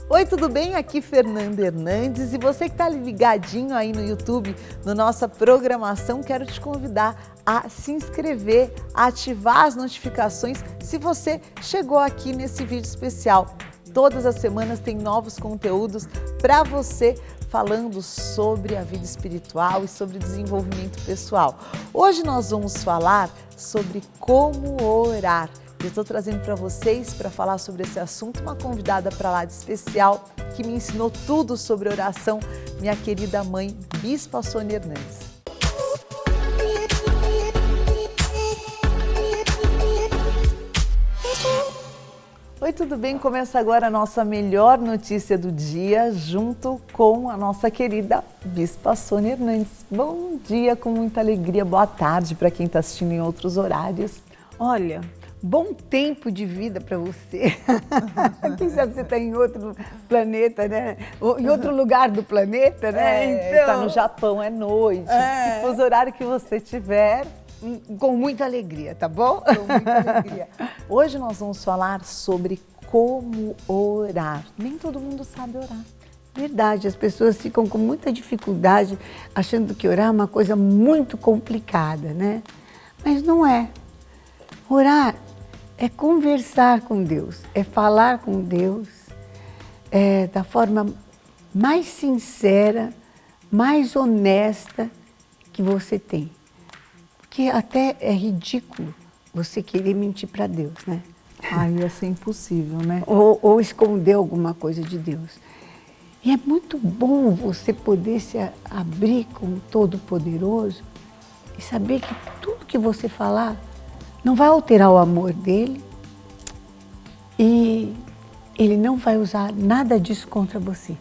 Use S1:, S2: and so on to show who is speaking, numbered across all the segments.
S1: Oi, tudo bem? Aqui Fernanda Hernandes e você que está ligadinho aí no YouTube, na nossa programação, quero te convidar a se inscrever, a ativar as notificações se você chegou aqui nesse vídeo especial. Todas as semanas tem novos conteúdos para você falando sobre a vida espiritual e sobre desenvolvimento pessoal. Hoje nós vamos falar sobre como orar. Eu estou trazendo para vocês, para falar sobre esse assunto, uma convidada para lá de especial que me ensinou tudo sobre oração, minha querida mãe, Bispa Sônia Hernandes. Oi, tudo bem? Começa agora a nossa melhor notícia do dia, junto com a nossa querida Bispa Sônia Hernandes. Bom dia, com muita alegria, boa tarde para quem está assistindo em outros horários.
S2: Olha, bom tempo de vida para você. Quem sabe você está em outro planeta, né? Em outro lugar do planeta, né?
S1: Então, tá no Japão, é noite. Que fuso horário que você tiver.
S2: Com muita alegria, tá bom?
S1: Com muita alegria. Hoje nós vamos falar sobre como orar. Nem todo mundo sabe orar.
S2: Verdade, as pessoas ficam com muita dificuldade achando que orar é uma coisa muito complicada, né? Mas não é. Orar é conversar com Deus, é falar com Deus da forma mais sincera, mais honesta que você tem. Porque até é ridículo você querer mentir para Deus, né?
S1: Ai, ia ser impossível, né?
S2: Ou esconder alguma coisa de Deus. E é muito bom você poder se abrir com o Todo-Poderoso e saber que tudo que você falar não vai alterar o amor dele e ele não vai usar nada disso contra você.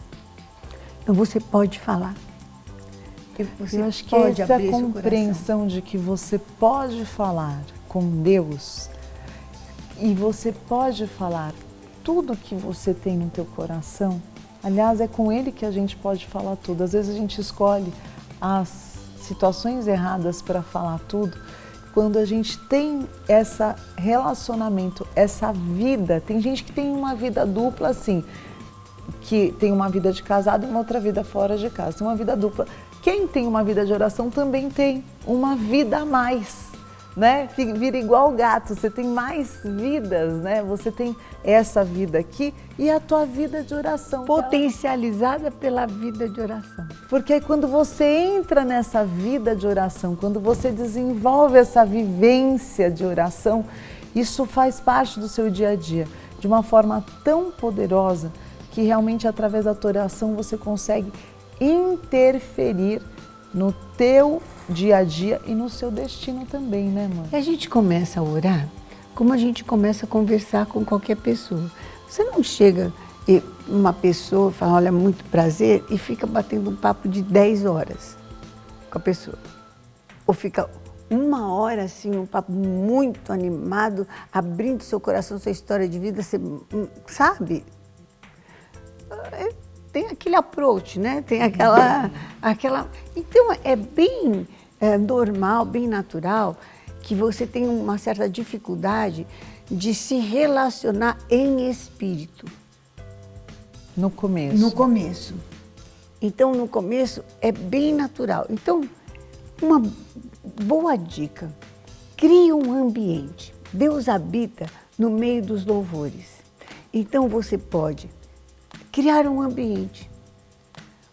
S2: Então você pode falar. Você
S1: Eu acho que
S2: pode
S1: essa
S2: abrir seu
S1: compreensão de que você pode falar com Deus e você pode falar tudo que você tem no teu coração. Aliás, é com Ele que a gente pode falar tudo. Às vezes a gente escolhe as situações erradas para falar tudo. Quando a gente tem esse relacionamento, essa vida, tem gente que tem uma vida dupla assim, que tem uma vida de casado e uma outra vida fora de casa, tem uma vida dupla. Quem tem uma vida de oração também tem uma vida a mais, né? Vira igual gato, você tem mais vidas, né? Você tem essa vida aqui e a tua vida de oração.
S2: Potencializada pela vida de oração.
S1: Porque quando você entra nessa vida de oração, quando você desenvolve essa vivência de oração, isso faz parte do seu dia a dia, de uma forma tão poderosa que realmente através da tua oração você consegue interferir no teu dia a dia e no seu destino também, né, mãe?
S2: E a gente começa a orar como a gente começa a conversar com qualquer pessoa. Você não chega e uma pessoa fala, olha, muito prazer, e fica batendo um papo de 10 horas com a pessoa. Ou fica 1 hora assim, um papo muito animado, abrindo seu coração, sua história de vida, você sabe? Tem aquele approach, né? Tem aquela... Então, é bem normal, bem natural que você tenha uma certa dificuldade de se relacionar em espírito.
S1: No começo.
S2: No começo. Então, no começo, é bem natural. Então, uma boa dica, crie um ambiente. Deus habita no meio dos louvores. Então, você pode criar um ambiente.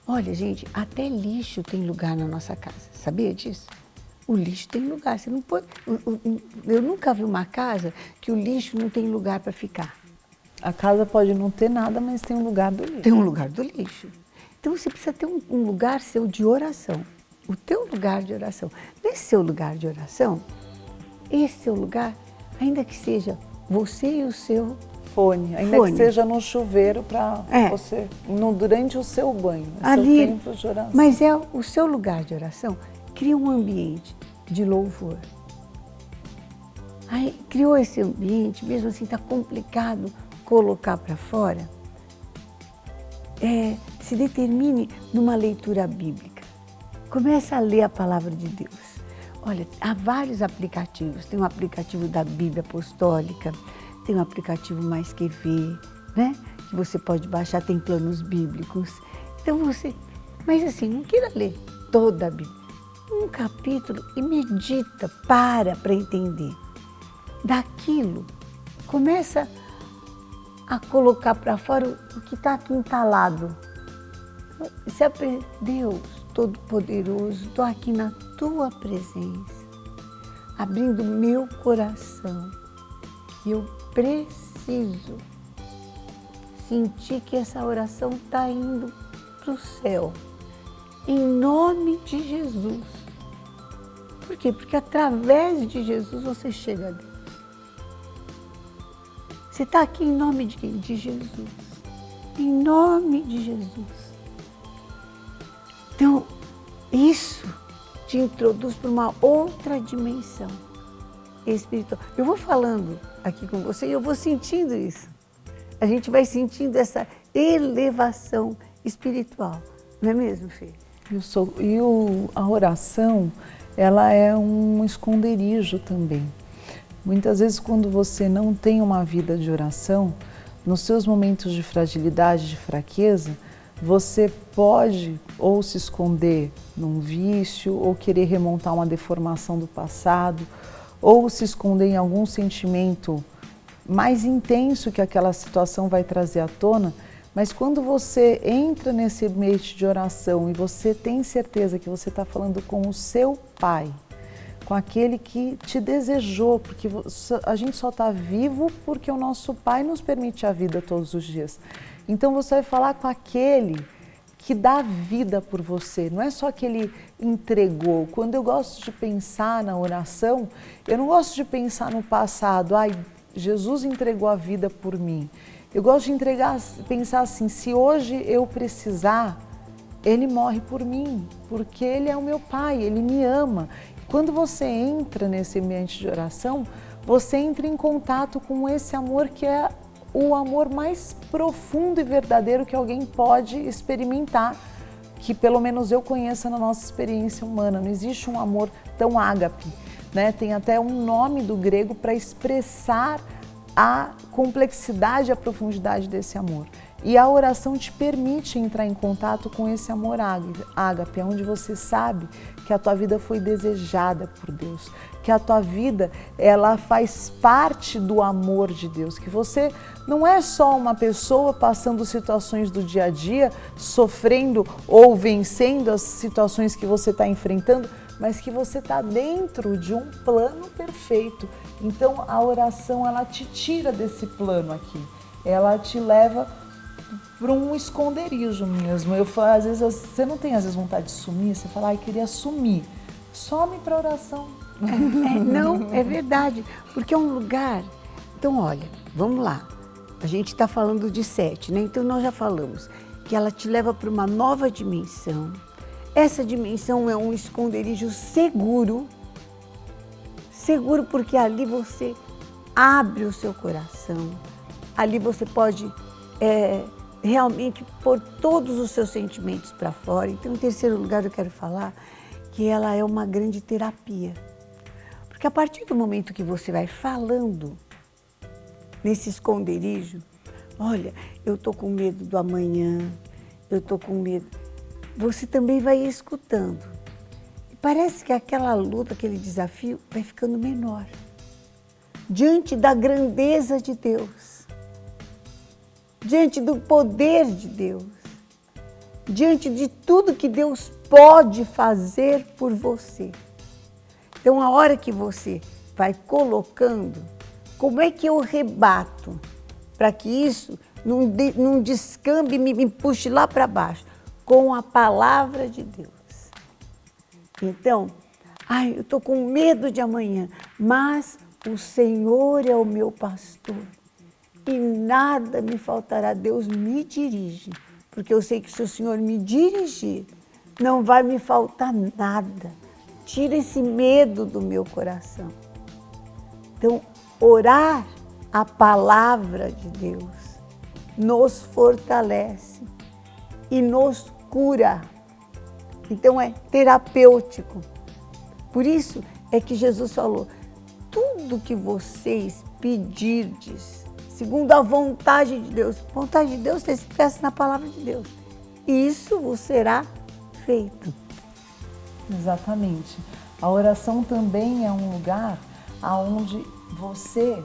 S2: Olha, gente, até lixo tem lugar na nossa casa. Sabia disso? O lixo tem lugar. Você não pode... Eu nunca vi uma casa que o lixo não tem lugar para ficar.
S1: A casa pode não ter nada, mas tem um lugar do lixo.
S2: Tem um lugar do lixo. Então você precisa ter um lugar seu de oração. O teu lugar de oração. Nesse seu lugar de oração, esse seu lugar, ainda que seja você e o seu
S1: fone, ainda que seja no chuveiro para você, durante o seu banho,
S2: ali,
S1: seu tempo de oração.
S2: Mas é o seu lugar de oração, cria um ambiente de louvor. Aí criou esse ambiente, mesmo assim está complicado colocar para fora, se determine numa leitura bíblica. Começa a ler a palavra de Deus. Olha, há vários aplicativos. Tem um aplicativo da Bíblia Apostólica, tem um aplicativo Mais Que Ver, né? que você pode baixar, tem planos bíblicos. Então você, mas assim, não queira ler toda a Bíblia. Um capítulo e medita, para entender. Daquilo, começa a colocar para fora o que está aqui entalado. Deus Todo-Poderoso, estou aqui na tua presença, abrindo meu coração. E eu preciso sentir que essa oração está indo para o céu, em nome de Jesus. Por quê? Porque através de Jesus você chega a Deus. Você está aqui em nome de quem? De Jesus. Em nome de Jesus. Então, isso te introduz para uma outra dimensão espiritual. Eu vou falando aqui com você e eu vou sentindo isso. A gente vai sentindo essa elevação espiritual. Não é mesmo, Fê?
S1: A oração, ela é um esconderijo também. Muitas vezes, quando você não tem uma vida de oração, nos seus momentos de fragilidade, de fraqueza, você pode ou se esconder num vício, ou querer remontar uma deformação do passado, ou se esconder em algum sentimento mais intenso que aquela situação vai trazer à tona. Mas quando você entra nesse ambiente de oração e você tem certeza que você está falando com o seu Pai, com aquele que te desejou, porque a gente só está vivo porque o nosso Pai nos permite a vida todos os dias. Então você vai falar com aquele que dá vida por você, não é só que ele entregou. Quando eu gosto de pensar na oração, eu não gosto de pensar no passado, Jesus entregou a vida por mim. Eu gosto de pensar assim, se hoje eu precisar, Ele morre por mim, porque Ele é o meu Pai, Ele me ama. Quando você entra nesse ambiente de oração, você entra em contato com esse amor que é o amor mais profundo e verdadeiro que alguém pode experimentar, que pelo menos eu conheço na nossa experiência humana. Não existe um amor tão ágape, né? Tem até um nome do grego para expressar a complexidade e a profundidade desse amor. E a oração te permite entrar em contato com esse amor ágape, onde você sabe que a tua vida foi desejada por Deus, que a tua vida ela faz parte do amor de Deus, que você não é só uma pessoa passando situações do dia a dia, sofrendo ou vencendo as situações que você está enfrentando, mas que você está dentro de um plano perfeito. Então a oração ela te tira desse plano aqui, ela te leva para um esconderijo mesmo. Eu falo, às vezes você não tem vontade de sumir, você fala, queria sumir. Some para oração.
S2: Não, é verdade, porque é um lugar. Então, olha, vamos lá. A gente está falando de 7, né? Então nós já falamos que ela te leva para uma nova dimensão. Essa dimensão é um esconderijo seguro. Seguro porque ali você abre o seu coração. Ali você pode realmente pôr todos os seus sentimentos para fora. Então, em terceiro lugar, eu quero falar que ela é uma grande terapia. Porque a partir do momento que você vai falando nesse esconderijo, olha, eu estou com medo do amanhã, eu estou com medo. Você também vai escutando. E parece que aquela luta, aquele desafio vai ficando menor. Diante da grandeza de Deus. Diante do poder de Deus, diante de tudo que Deus pode fazer por você. Então, a hora que você vai colocando, como é que eu rebato para que isso não descambe e me puxe lá para baixo? Com a palavra de Deus. Então, eu estou com medo de amanhã, mas o Senhor é o meu pastor. E nada me faltará, Deus me dirige, porque eu sei que se o Senhor me dirigir, não vai me faltar nada. Tira esse medo do meu coração. Então, orar a palavra de Deus nos fortalece e nos cura. Então, é terapêutico. Por isso é que Jesus falou, tudo que vocês pedirdes, segundo a vontade de Deus. A vontade de Deus está expressa na palavra de Deus. E isso vos será feito.
S1: Exatamente. A oração também é um lugar onde você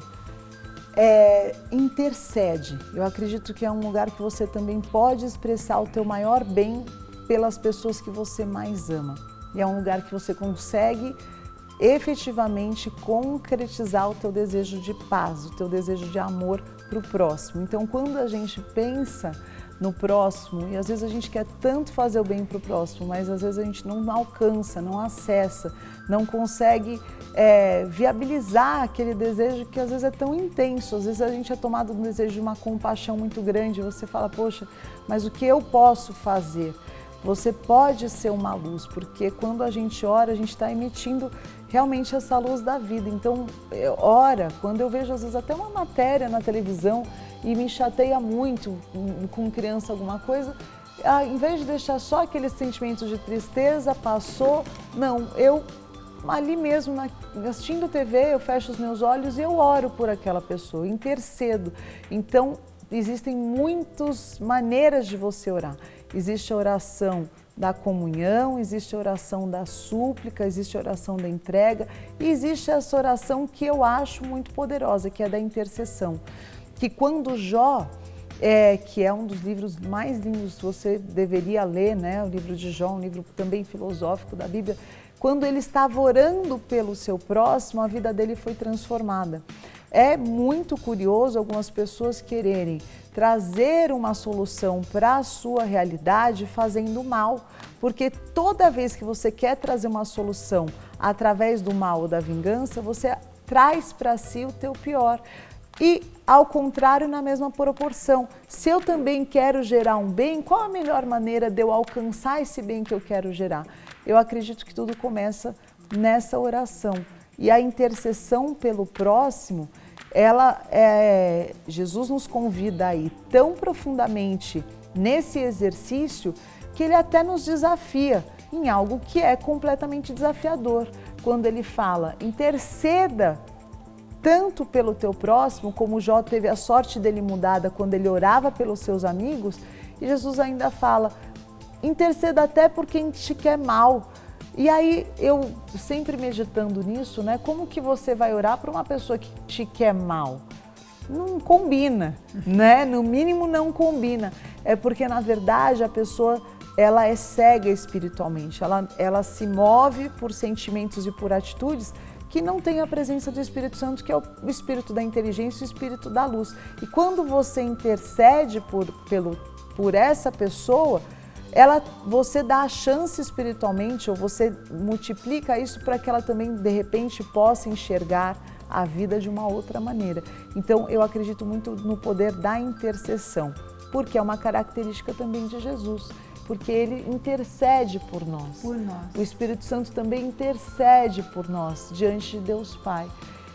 S1: intercede. Eu acredito que é um lugar que você também pode expressar o teu maior bem pelas pessoas que você mais ama. E é um lugar que você consegue efetivamente concretizar o teu desejo de paz, o teu desejo de amor para o próximo. Então, quando a gente pensa no próximo, e às vezes a gente quer tanto fazer o bem para o próximo, mas às vezes a gente não alcança, não acessa, não consegue viabilizar aquele desejo que às vezes é tão intenso. Às vezes a gente é tomado no desejo de uma compaixão muito grande, você fala, poxa, mas o que eu posso fazer? Você pode ser uma luz, porque quando a gente ora, a gente está emitindo realmente essa luz da vida. Então, ora, quando eu vejo às vezes até uma matéria na televisão e me chateia muito com criança alguma coisa, em vez de deixar só aquele sentimento de tristeza, passou, não, eu ali mesmo, assistindo TV, eu fecho os meus olhos e eu oro por aquela pessoa, intercedo. Então, existem muitas maneiras de você orar. Existe a oração da comunhão, existe a oração da súplica, existe a oração da entrega e existe essa oração que eu acho muito poderosa, que é da intercessão. Que quando Jó, que é um dos livros mais lindos que você deveria ler, né? O livro de Jó, um livro também filosófico da Bíblia, quando ele estava orando pelo seu próximo, a vida dele foi transformada. É muito curioso algumas pessoas quererem trazer uma solução para a sua realidade fazendo mal, porque toda vez que você quer trazer uma solução através do mal ou da vingança, você traz para si o teu pior. E, ao contrário, na mesma proporção, se eu também quero gerar um bem, qual a melhor maneira de eu alcançar esse bem que eu quero gerar? Eu acredito que tudo começa nessa oração. E a intercessão pelo próximo, Jesus nos convida a ir tão profundamente nesse exercício que ele até nos desafia em algo que é completamente desafiador. Quando ele fala, interceda tanto pelo teu próximo, como Jó teve a sorte dele mudada quando ele orava pelos seus amigos, e Jesus ainda fala, interceda até por quem te quer mal. E aí, eu sempre meditando nisso, né? Como que você vai orar para uma pessoa que te quer mal? Não combina, né? No mínimo não combina. É porque, na verdade, a pessoa, ela é cega espiritualmente. Ela se move por sentimentos e por atitudes que não tem a presença do Espírito Santo, que é o Espírito da inteligência e o Espírito da luz. E quando você intercede por essa pessoa, você dá a chance espiritualmente, ou você multiplica isso para que ela também, de repente, possa enxergar a vida de uma outra maneira. Então, eu acredito muito no poder da intercessão, porque é uma característica também de Jesus, porque ele intercede por nós.
S2: Por nós.
S1: O Espírito Santo também intercede por nós, diante de Deus Pai.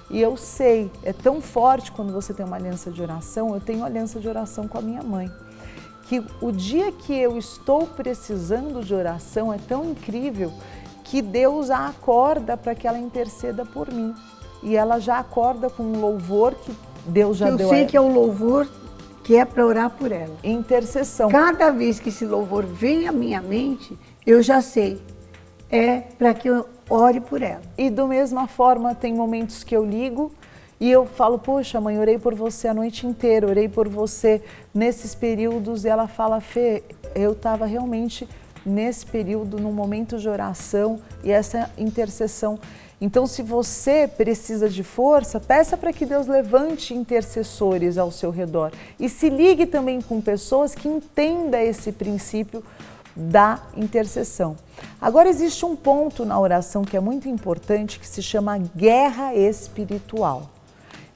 S1: E eu sei, é tão forte quando você tem uma aliança de oração, eu tenho aliança de oração com a minha mãe, que o dia que eu estou precisando de oração é tão incrível que Deus a acorda para que ela interceda por mim. E ela já acorda com um louvor que Deus já deu a ela.
S2: Eu sei que é o louvor que é para orar por ela.
S1: Intercessão.
S2: Cada vez que esse louvor vem à minha mente, eu já sei, é para que eu ore por ela.
S1: E da mesma forma, tem momentos que eu ligo e eu falo, poxa, mãe, orei por você a noite inteira, orei por você nesses períodos. E ela fala, Fê, eu estava realmente nesse período, num momento de oração e essa intercessão. Então, se você precisa de força, peça para que Deus levante intercessores ao seu redor. E se ligue também com pessoas que entendam esse princípio da intercessão. Agora, existe um ponto na oração que é muito importante, que se chama guerra espiritual.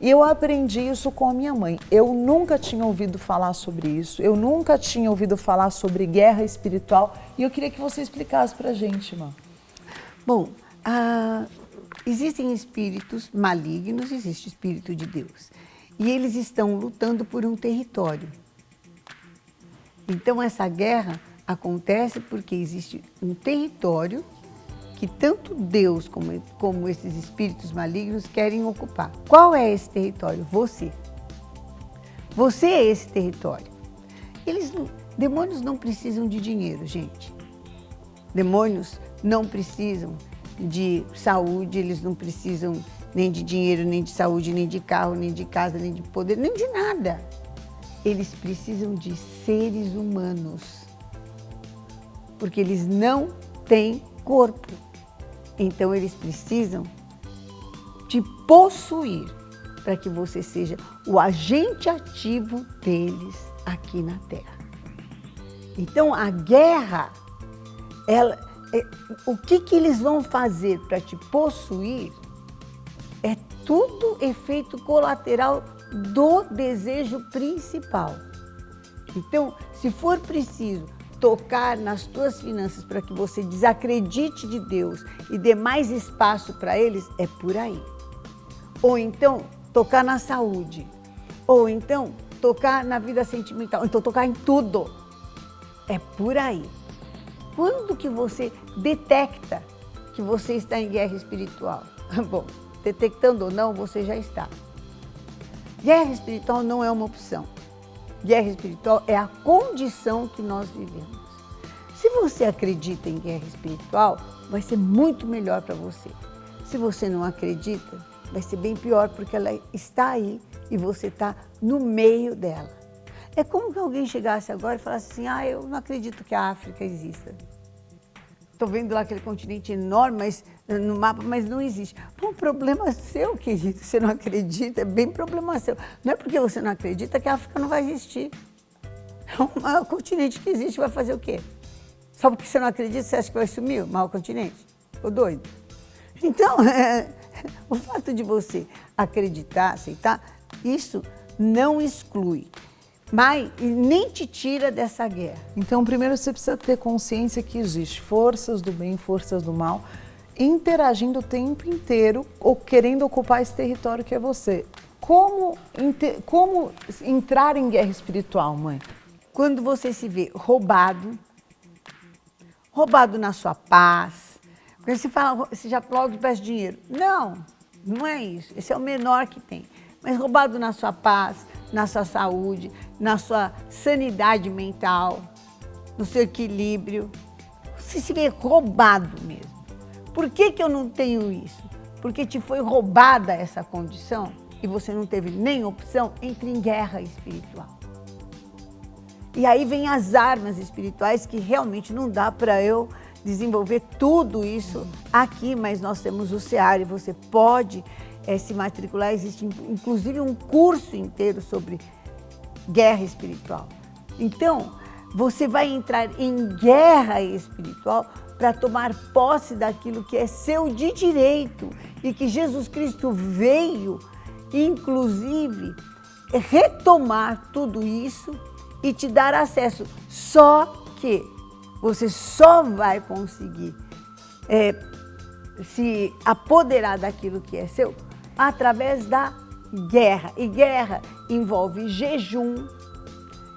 S1: E eu aprendi isso com a minha mãe. Eu nunca tinha ouvido falar sobre isso, eu nunca tinha ouvido falar sobre guerra espiritual. E eu queria que você explicasse para a gente, irmã.
S2: Bom, existem espíritos malignos, existe espírito de Deus. E eles estão lutando por um território. Então, essa guerra acontece porque existe um território que tanto Deus como esses espíritos malignos querem ocupar. Qual é esse território? Você. Você é esse território. Demônios não precisam de dinheiro, gente. Demônios não precisam de saúde, eles não precisam nem de dinheiro, nem de saúde, nem de carro, nem de casa, nem de poder, nem de nada. Eles precisam de seres humanos, porque eles não têm corpo. Então eles precisam te possuir para que você seja o agente ativo deles aqui na Terra. Então a guerra, o que eles vão fazer para te possuir é tudo efeito colateral do desejo principal. Então, se for preciso tocar nas tuas finanças para que você desacredite de Deus e dê mais espaço para eles, é por aí. Ou então, tocar na saúde. Ou então, tocar na vida sentimental. Ou então, tocar em tudo. É por aí. Quando que você detecta que você está em guerra espiritual? Bom, detectando ou não, você já está. Guerra espiritual não é uma opção. Guerra espiritual é a condição que nós vivemos. Se você acredita em guerra espiritual, vai ser muito melhor para você. Se você não acredita, vai ser bem pior, porque ela está aí e você está no meio dela. É como que alguém chegasse agora e falasse assim, eu não acredito que a África exista. Estou vendo lá aquele continente enorme no mapa, mas não existe. Bom, problema seu, querido, você não acredita, é bem problema seu. Não é porque você não acredita que a África não vai existir. É o maior continente que existe, vai fazer o quê? Só porque você não acredita, você acha que vai sumir o maior continente? Ficou doido? Então, o fato de você acreditar, aceitar, isso não exclui. Mas nem te tira dessa guerra.
S1: Então, primeiro você precisa ter consciência que existe forças do bem, forças do mal, interagindo o tempo inteiro ou querendo ocupar esse território que é você. Como entrar em guerra espiritual, mãe?
S2: Quando você se vê roubado na sua paz, porque você fala, você já aplaude e peça dinheiro. Não, não é isso. Esse é o menor que tem. Mas roubado na sua paz, na sua saúde, na sua sanidade mental, no seu equilíbrio. Você se vê roubado mesmo. Por que eu não tenho isso? Porque te foi roubada essa condição e você não teve nem opção, entre em guerra espiritual. E aí vem as armas espirituais que realmente não dá para eu desenvolver tudo isso aqui, mas nós temos o CEAR e você pode se matricular. Existe inclusive um curso inteiro sobre guerra espiritual. Então, você vai entrar em guerra espiritual para tomar posse daquilo que é seu de direito e que Jesus Cristo veio, inclusive, retomar tudo isso e te dar acesso. Só que você só vai conseguir se apoderar daquilo que é seu através da guerra. E guerra envolve jejum,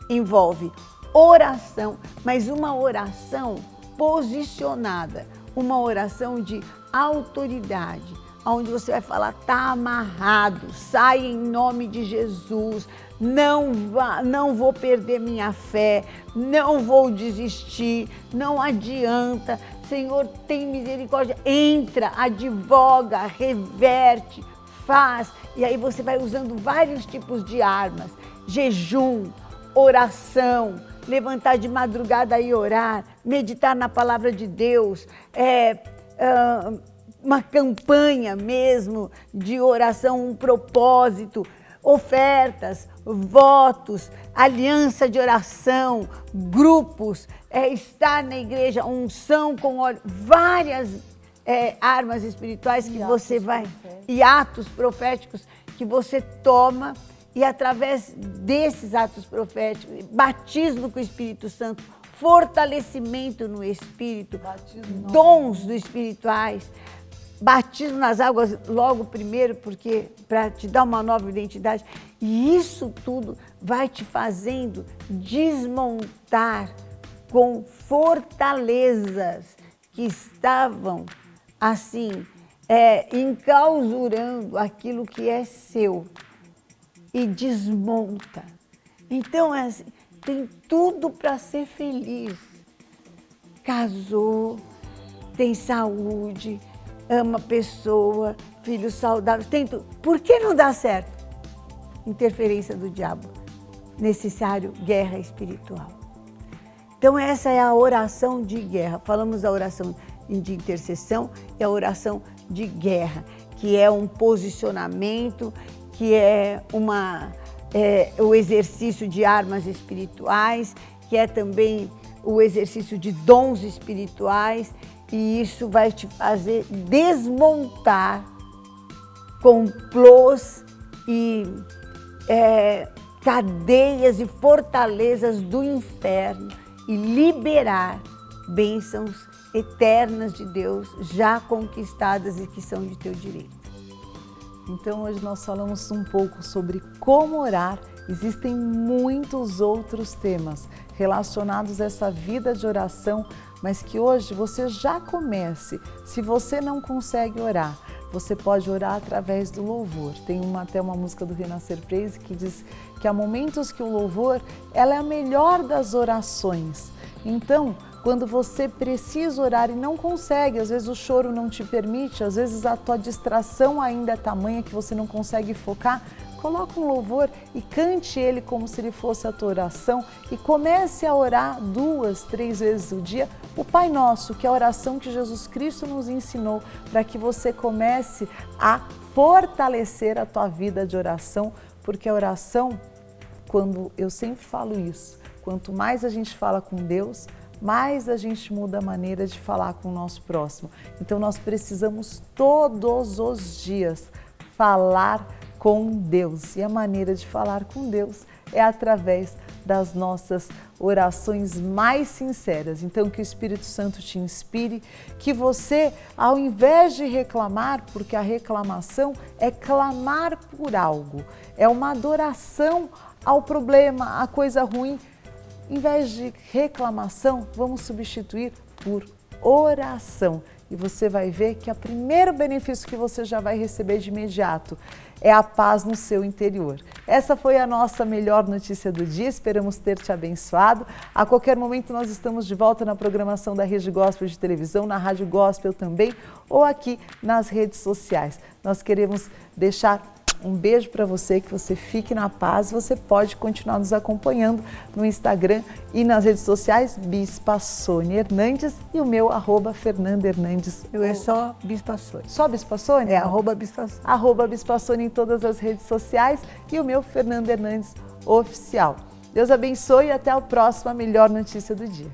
S2: envolve oração, mas uma oração posicionada, uma oração de autoridade, onde você vai falar, tá amarrado, sai em nome de Jesus, não vou perder minha fé, não vou desistir, não adianta, Senhor, tem misericórdia, entra, advoga, reverte, faz, e aí você vai usando vários tipos de armas, jejum, oração, levantar de madrugada e orar, meditar na palavra de Deus, uma campanha mesmo de oração, um propósito, ofertas, votos, aliança de oração, grupos, estar na igreja, unção com óleo, várias armas espirituais que você vai, e atos proféticos que você toma, e através desses atos proféticos, batismo com o Espírito Santo, fortalecimento no Espírito, dons espirituais, batismo nas águas logo primeiro, porque para te dar uma nova identidade, e isso tudo vai te fazendo desmontar com fortalezas que estavam assim, enclausurando aquilo que é seu, e desmonta, Então, assim, tem tudo para ser feliz. Casou, tem saúde, ama a pessoa, filhos saudáveis, tem tudo. Por que não dá certo? Interferência do diabo. Necessário guerra espiritual. Então, essa é a oração de guerra. Falamos da oração de intercessão e a oração de guerra, que é um posicionamento, que é o exercício de armas espirituais, que é também o exercício de dons espirituais, e isso vai te fazer desmontar complôs e cadeias e fortalezas do inferno e liberar bênçãos eternas de Deus já conquistadas e que são de teu direito.
S1: Então hoje nós falamos um pouco sobre como orar. Existem muitos outros temas relacionados a essa vida de oração, mas que hoje você já comece. Se você não consegue orar, você pode orar através do louvor. Tem até uma música do Renascer Praise que diz que há momentos que o louvor ela é a melhor das orações. Então, quando você precisa orar e não consegue, às vezes o choro não te permite, às vezes a tua distração ainda é tamanha que você não consegue focar, coloca um louvor e cante ele como se ele fosse a tua oração e comece a orar 2, 3 vezes ao dia o Pai Nosso, que é a oração que Jesus Cristo nos ensinou, para que você comece a fortalecer a tua vida de oração, porque a oração, quando eu sempre falo isso, quanto mais a gente fala com Deus, mais a gente muda a maneira de falar com o nosso próximo. Então nós precisamos todos os dias falar com Deus. E a maneira de falar com Deus é através das nossas orações mais sinceras. Então que o Espírito Santo te inspire, que você, ao invés de reclamar, porque a reclamação é clamar por algo, é uma adoração ao problema, à coisa ruim. Em vez de reclamação, vamos substituir por oração. E você vai ver que o primeiro benefício que você já vai receber de imediato é a paz no seu interior. Essa foi a nossa melhor notícia do dia, esperamos ter te abençoado. A qualquer momento nós estamos de volta na programação da Rede Gospel de televisão, na Rádio Gospel também, ou aqui nas redes sociais. Nós queremos deixar um beijo para você, que você fique na paz. Você pode continuar nos acompanhando no Instagram e nas redes sociais, Bispa Sônia Hernandes, e o meu, @Fernanda Hernandes.
S2: Eu é só Bispa Sônia.
S1: Só Bispa Sônia?
S2: É, @Bispa Sônia.
S1: @Bispa Sônia em todas as redes sociais e o meu, Fernanda Hernandes Oficial. Deus abençoe e até a próxima melhor notícia do dia.